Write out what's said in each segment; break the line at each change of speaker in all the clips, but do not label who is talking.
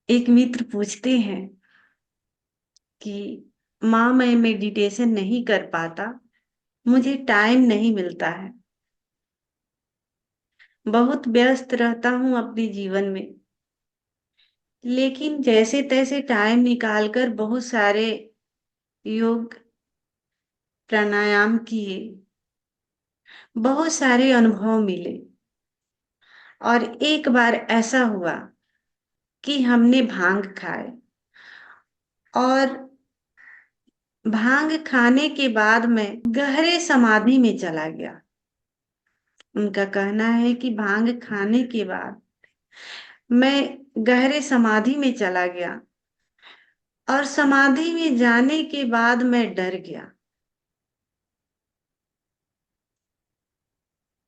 एक मित्र पूछते हैं कि माँ मैं मेडिटेशन नहीं कर पाता, मुझे टाइम नहीं मिलता है, बहुत व्यस्त रहता हूँ अपने जीवन में। लेकिन जैसे तैसे टाइम निकालकर बहुत सारे योग प्राणायाम किए, बहुत सारे अनुभव मिले। और एक बार ऐसा हुआ कि हमने भांग खाए, और भांग खाने के बाद मैं गहरे समाधि में चला गया। उनका कहना है कि भांग खाने के बाद मैं गहरे समाधि में चला गया, और समाधि में जाने के बाद मैं डर गया।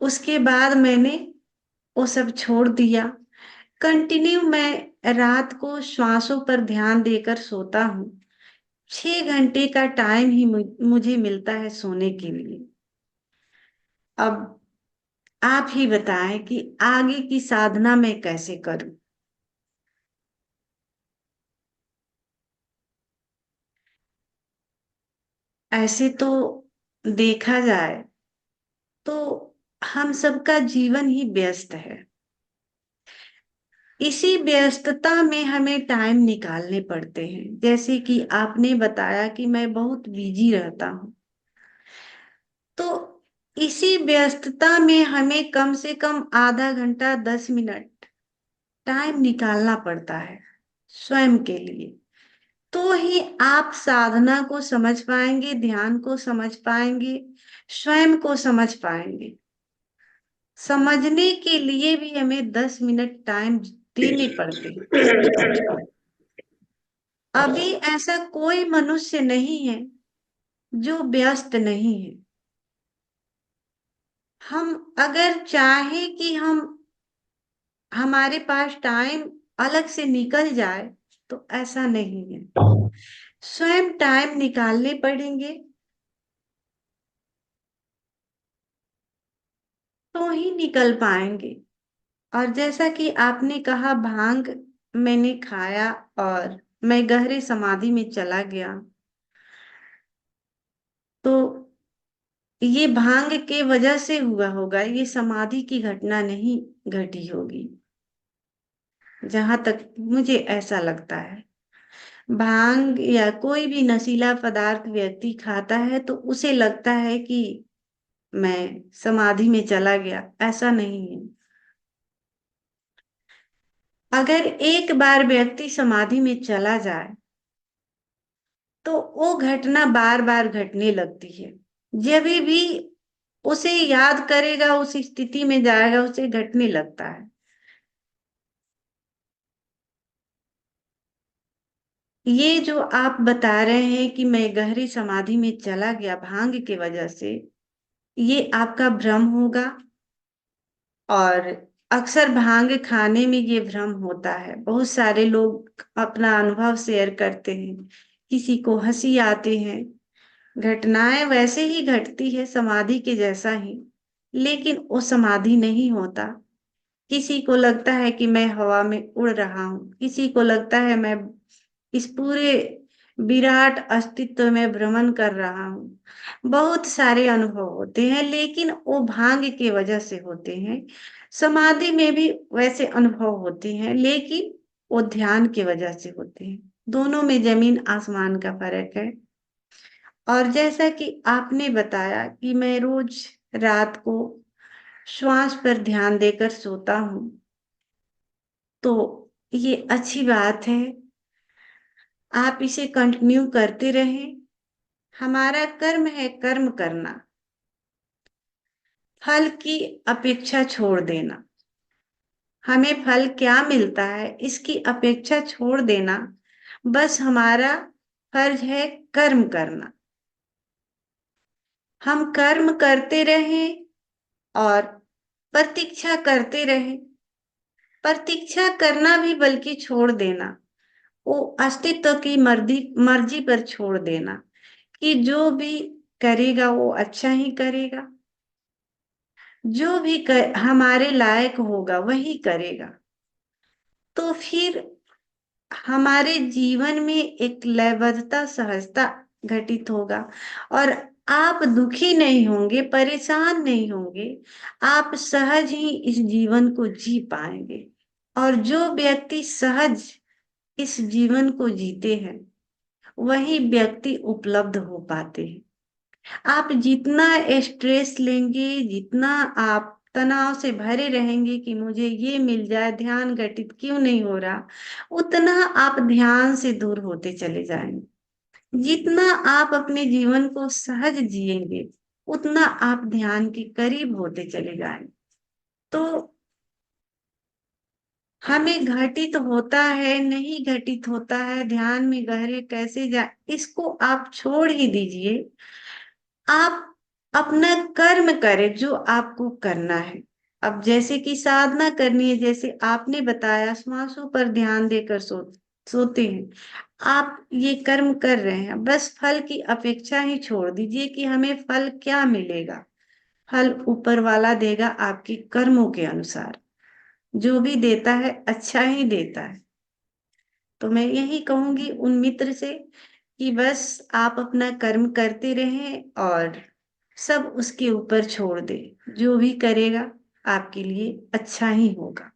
उसके बाद मैंने वो सब छोड़ दिया। कंटिन्यू मैं रात को श्वासों पर ध्यान देकर सोता हूँ। 6 घंटे का टाइम ही मुझे मिलता है सोने के लिए। अब आप ही बताएं कि आगे की साधना मैं कैसे करूं। ऐसे तो देखा जाए तो हम सबका जीवन ही व्यस्त है। इसी व्यस्तता में हमें टाइम निकालने पड़ते हैं। जैसे कि आपने बताया कि मैं बहुत बिजी रहता हूँ, तो इसी व्यस्तता में हमें कम से कम आधा घंटा 10 मिनट टाइम निकालना पड़ता है स्वयं के लिए। तो ही आप साधना को समझ पाएंगे, ध्यान को समझ पाएंगे, स्वयं को समझ पाएंगे। समझने के लिए भी हमें 10 मिनट टाइम देने पड़ते हैं। अभी ऐसा कोई मनुष्य नहीं है जो व्यस्त नहीं है। हम अगर चाहे कि हमारे पास टाइम अलग से निकल जाए, तो ऐसा नहीं है। स्वयं टाइम निकालने पड़ेंगे, तो ही निकल पाएंगे। और जैसा कि आपने कहा भांग मैंने खाया और मैं गहरे समाधि में चला गया, तो ये भांग के वजह से हुआ होगा, ये समाधि की घटना नहीं घटी होगी, जहां तक मुझे ऐसा लगता है। भांग या कोई भी नशीला पदार्थ व्यक्ति खाता है तो उसे लगता है कि मैं समाधि में चला गया, ऐसा नहीं है। अगर एक बार व्यक्ति समाधि में चला जाए तो वो घटना बार बार घटने लगती है। जब भी उसे याद करेगा, उस स्थिति में जाएगा, उसे घटने लगता है। ये जो आप बता रहे हैं कि मैं गहरी समाधि में चला गया भांग की वजह से, ये आपका भ्रम होगा। और अक्सर भांग खाने में ये भ्रम होता है। बहुत सारे लोग अपना अनुभव शेयर करते हैं, किसी को हंसी आती है। घटनाएं वैसे ही घटती है समाधि के जैसा ही, लेकिन वो समाधि नहीं होता। किसी को लगता है कि मैं हवा में उड़ रहा हूँ, किसी को लगता है मैं इस पूरे विराट अस्तित्व में भ्रमण कर रहा हूँ। बहुत सारे अनुभव होते हैं, लेकिन वो भांग की वजह से होते हैं। समाधि में भी वैसे अनुभव होते हैं, लेकिन वो ध्यान की वजह से होते हैं। दोनों में जमीन आसमान का फर्क है। और जैसा कि आपने बताया कि मैं रोज रात को श्वास पर ध्यान देकर सोता हूँ, तो ये अच्छी बात है। आप इसे कंटिन्यू करते रहें। हमारा कर्म है कर्म करना, फल की अपेक्षा छोड़ देना। हमें फल क्या मिलता है इसकी अपेक्षा छोड़ देना। बस हमारा फर्ज है कर्म करना। हम कर्म करते रहें और प्रतीक्षा करते रहें। प्रतीक्षा करना भी बल्कि छोड़ देना, वो अस्तित्व की मर्जी मर्जी पर छोड़ देना कि जो भी करेगा वो अच्छा ही करेगा। जो भी हमारे लायक होगा वही करेगा। तो फिर हमारे जीवन में एक लयबद्धता, सहजता घटित होगा और आप दुखी नहीं होंगे, परेशान नहीं होंगे। आप सहज ही इस जीवन को जी पाएंगे। और जो व्यक्ति सहज इस जीवन को जीते हैं, वही व्यक्ति उपलब्ध हो पाते हैं। आप जितना स्ट्रेस लेंगे, जितना आप तनाव से भरे रहेंगे कि मुझे ये मिल जाए, ध्यान घटित क्यों नहीं हो रहा, उतना आप ध्यान से दूर होते चले जाएंगे। जितना आप अपने जीवन को सहज जिएंगे, उतना आप ध्यान के करीब होते चले जाएंगे। तो हमें घटित होता है, नहीं घटित होता है, ध्यान में गहरे कैसे जाए, इसको आप छोड़ ही दीजिए। आप अपना कर्म करें जो आपको करना है। अब जैसे कि साधना करनी है, जैसे आपने बताया श्वासों पर ध्यान देकर सोते हैं, आप ये कर्म कर रहे हैं, बस फल की अपेक्षा ही छोड़ दीजिए कि हमें फल क्या मिलेगा। फल ऊपर वाला देगा आपके कर्मों के अनुसार। जो भी देता है अच्छा ही देता है। तो मैं यही कहूंगी उन मित्र से कि बस आप अपना कर्म करते रहें और सब उसके ऊपर छोड़ दे। जो भी करेगा आपके लिए अच्छा ही होगा।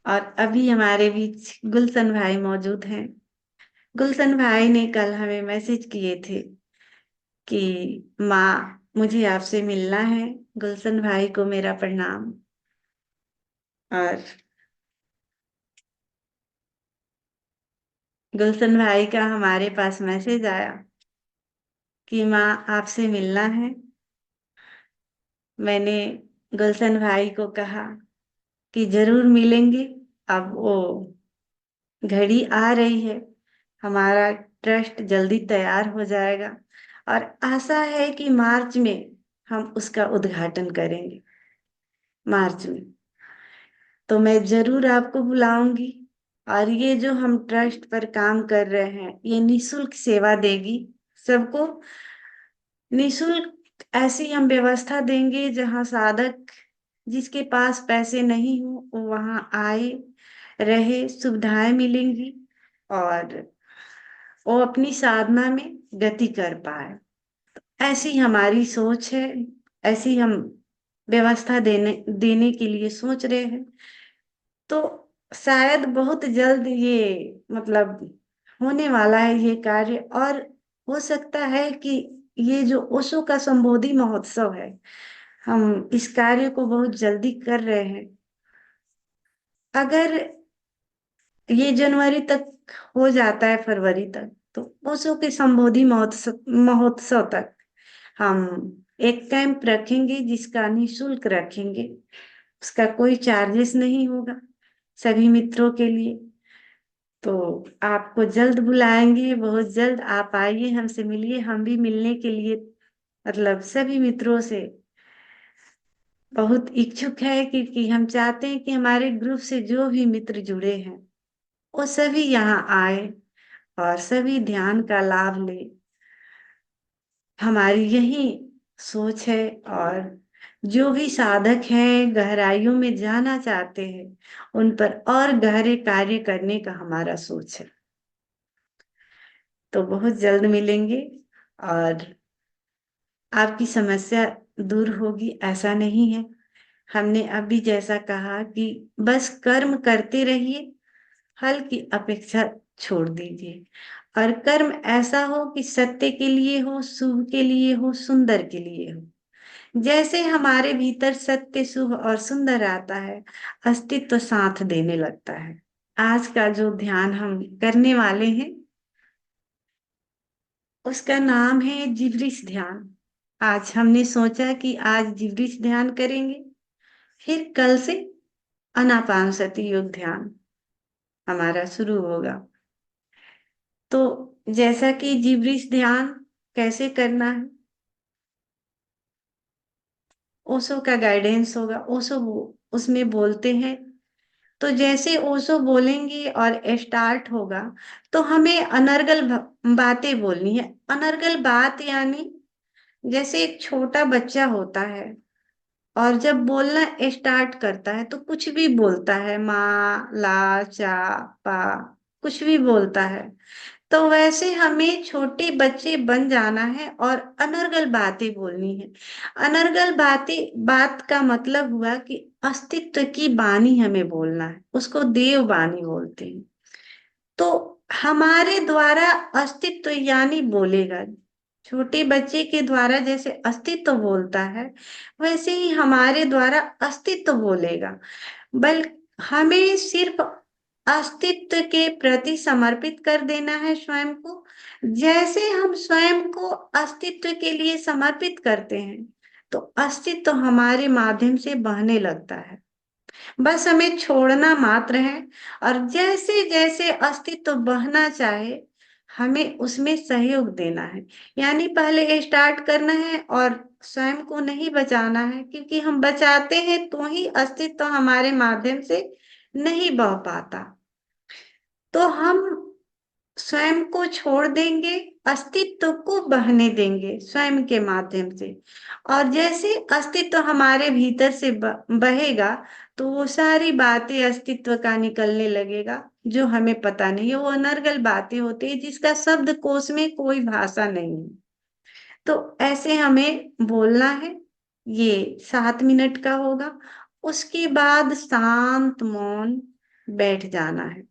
और अभी हमारे बीच गुलशन भाई मौजूद हैं। गुलशन भाई ने कल हमें मैसेज किए थे कि माँ, मुझे आपसे मिलना है। गुलशन भाई को मेरा प्रणाम। और गुलशन भाई का हमारे पास मैसेज आया कि माँ, आपसे मिलना है। मैंने गुलशन भाई को कहा कि जरूर मिलेंगे। अब वो घड़ी आ रही है, हमारा ट्रस्ट जल्दी तैयार हो जाएगा और आशा है कि मार्च में हम उसका उद्घाटन करेंगे। मार्च में तो मैं जरूर आपको बुलाऊंगी। और ये जो हम ट्रस्ट पर काम कर रहे हैं, ये निशुल्क सेवा देगी सबको। निशुल्क ऐसी हम व्यवस्था देंगे जहां साधक जिसके पास पैसे नहीं हो वो वहां आए, रहे, सुविधाएं मिलेंगी और वो अपनी साधना में गति कर पाए। ऐसी हमारी सोच है। ऐसी हम व्यवस्था देने देने के लिए सोच रहे हैं। तो शायद बहुत जल्द ये मतलब होने वाला है ये कार्य। और हो सकता है कि ये जो ओशो का संबोधि महोत्सव है, हम इस कार्य को बहुत जल्दी कर रहे हैं। अगर ये जनवरी तक हो जाता है, फरवरी तक, तो ओशो के संबोधि महोत्सव महोत्सव तक हम एक कैंप रखेंगे जिसका निशुल्क रखेंगे। उसका कोई चार्जेस नहीं होगा सभी मित्रों के लिए। तो आपको जल्द बुलाएंगे, बहुत जल्द आप आइए, हमसे मिलिए। हम भी मिलने के लिए मतलब सभी मित्रों से बहुत इच्छुक है, क्योंकि हम चाहते हैं कि हमारे ग्रुप से जो भी मित्र जुड़े हैं वो सभी यहाँ आए और सभी ध्यान का लाभ ले। हमारी यही सोच है। और जो भी साधक हैं, गहराइयों में जाना चाहते हैं, उन पर और गहरे कार्य करने का हमारा सोच है। तो बहुत जल्द मिलेंगे और आपकी समस्या दूर होगी ऐसा नहीं है। हमने अभी जैसा कहा कि बस कर्म करते रहिए, फल की अपेक्षा छोड़ दीजिए। और कर्म ऐसा हो कि सत्य के लिए हो, शुभ के लिए हो, सुंदर के लिए हो। जैसे हमारे भीतर सत्य, शुभ और सुंदर आता है, अस्तित्व साथ देने लगता है। आज का जो ध्यान हम करने वाले हैं, उसका नाम है जिब्रिस ध्यान। आज हमने सोचा कि आज जिब्रिस ध्यान करेंगे, फिर कल से आनापानसति योग ध्यान हमारा शुरू होगा। तो जैसा कि जिब्रिस ध्यान कैसे करना है, ओशो का गाइडेंस होगा। ओशो उसमें बोलते हैं, तो जैसे ओशो बोलेंगे और स्टार्ट होगा, तो हमें अनर्गल बातें बोलनी है। अनर्गल बात यानी जैसे एक छोटा बच्चा होता है, और जब बोलना स्टार्ट करता है तो कुछ भी बोलता है, माँ, ला, चा, पा, कुछ भी बोलता है। तो वैसे हमें छोटे बच्चे बन जाना है और अनर्गल बातें बोलनी है। अनर्गल बातें, बात का मतलब हुआ कि अस्तित्व की वाणी हमें बोलना है, उसको देव वाणी बोलते हैं। तो हमारे द्वारा अस्तित्व यानी बोलेगा। छोटे बच्चे के द्वारा जैसे अस्तित्व बोलता है, वैसे ही हमारे द्वारा अस्तित्व बोलेगा। बल हमें सिर्फ अस्तित्व के प्रति समर्पित कर देना है स्वयं को। जैसे हम स्वयं को अस्तित्व के लिए समर्पित करते हैं, तो अस्तित्व हमारे माध्यम से बहने लगता है। बस हमें छोड़ना मात्र है। और जैसे जैसे अस्तित्व बहना चाहे, हमें उसमें सहयोग देना है। यानी पहले स्टार्ट करना है और स्वयं को नहीं बचाना है, क्योंकि हम बचाते हैं तो ही अस्तित्व हमारे माध्यम से नहीं बह पाता। तो हम स्वयं को छोड़ देंगे, अस्तित्व को बहने देंगे स्वयं के माध्यम से। और जैसे अस्तित्व हमारे भीतर से बहेगा, तो वो सारी बातें अस्तित्व का निकलने लगेगा, जो हमें पता नहीं है। वो अनर्गल बातें होती है जिसका शब्द कोश में कोई भाषा नहीं है। तो ऐसे हमें बोलना है। ये 7 मिनट का होगा। उसके बाद शांत मौन बैठ जाना है।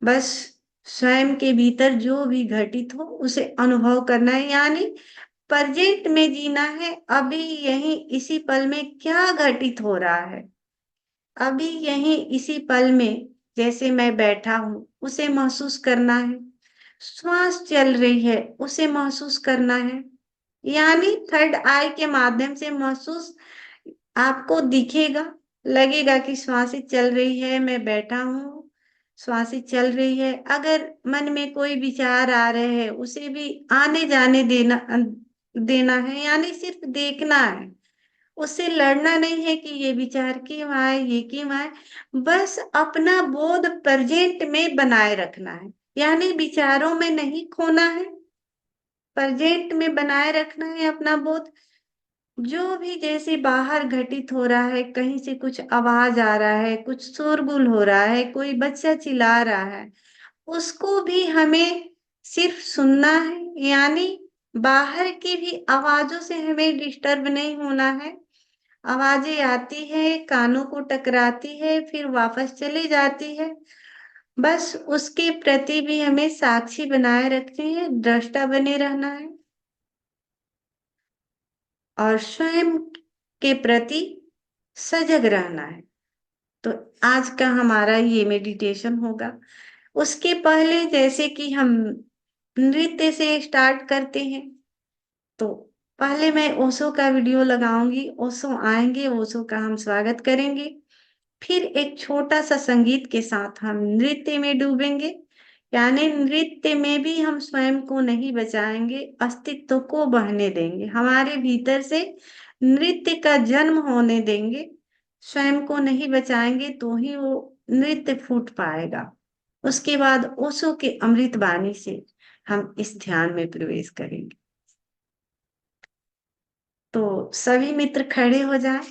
बस स्वयं के भीतर जो भी घटित हो उसे अनुभव करना है, यानी प्रेजेंट में जीना है। अभी यहीं इसी पल में क्या घटित हो रहा है, अभी यहीं इसी पल में जैसे मैं बैठा हूं उसे महसूस करना है। श्वास चल रही है उसे महसूस करना है। यानी थर्ड आई के माध्यम से महसूस, आपको दिखेगा, लगेगा कि श्वासें चल रही है, मैं बैठा हूँ, श्वासें चल रही है। अगर मन में कोई विचार आ रहे हैं उसे भी आने जाने देना है, यानी सिर्फ देखना है। उससे लड़ना नहीं है कि ये विचार क्यों आए, ये क्यों आए। बस अपना बोध प्रेजेंट में बनाए रखना है, यानी विचारों में नहीं खोना है, प्रेजेंट में बनाए रखना है अपना बोध। जो भी जैसे बाहर घटित हो रहा है, कहीं से कुछ आवाज आ रहा है, कुछ शोरगुल हो रहा है, कोई बच्चा चिल्ला रहा है, उसको भी हमें सिर्फ सुनना है। यानी बाहर की भी आवाजों से हमें डिस्टर्ब नहीं होना है। आवाजें आती है, कानों को टकराती है, फिर वापस चली जाती है। बस उसके प्रति भी हमें साक्षी बनाए रखनी है, दृष्टा बने रहना है। और स्वयं के प्रति सजग रहना है। तो आज का हमारा ये मेडिटेशन होगा। उसके पहले जैसे कि हम नृत्य से स्टार्ट करते हैं, तो पहले मैं ओशो का वीडियो लगाऊंगी, ओशो आएंगे, ओशो का हम स्वागत करेंगे। फिर एक छोटा सा संगीत के साथ हम नृत्य में डूबेंगे। यानी नृत्य में भी हम स्वयं को नहीं बचाएंगे, अस्तित्व को बहने देंगे, हमारे भीतर से नृत्य का जन्म होने देंगे। स्वयं को नहीं बचाएंगे तो ही वो नृत्य फूट पाएगा। उसके बाद ओशो के अमृत वाणी से हम इस ध्यान में प्रवेश करेंगे। तो सभी मित्र खड़े हो जाएं।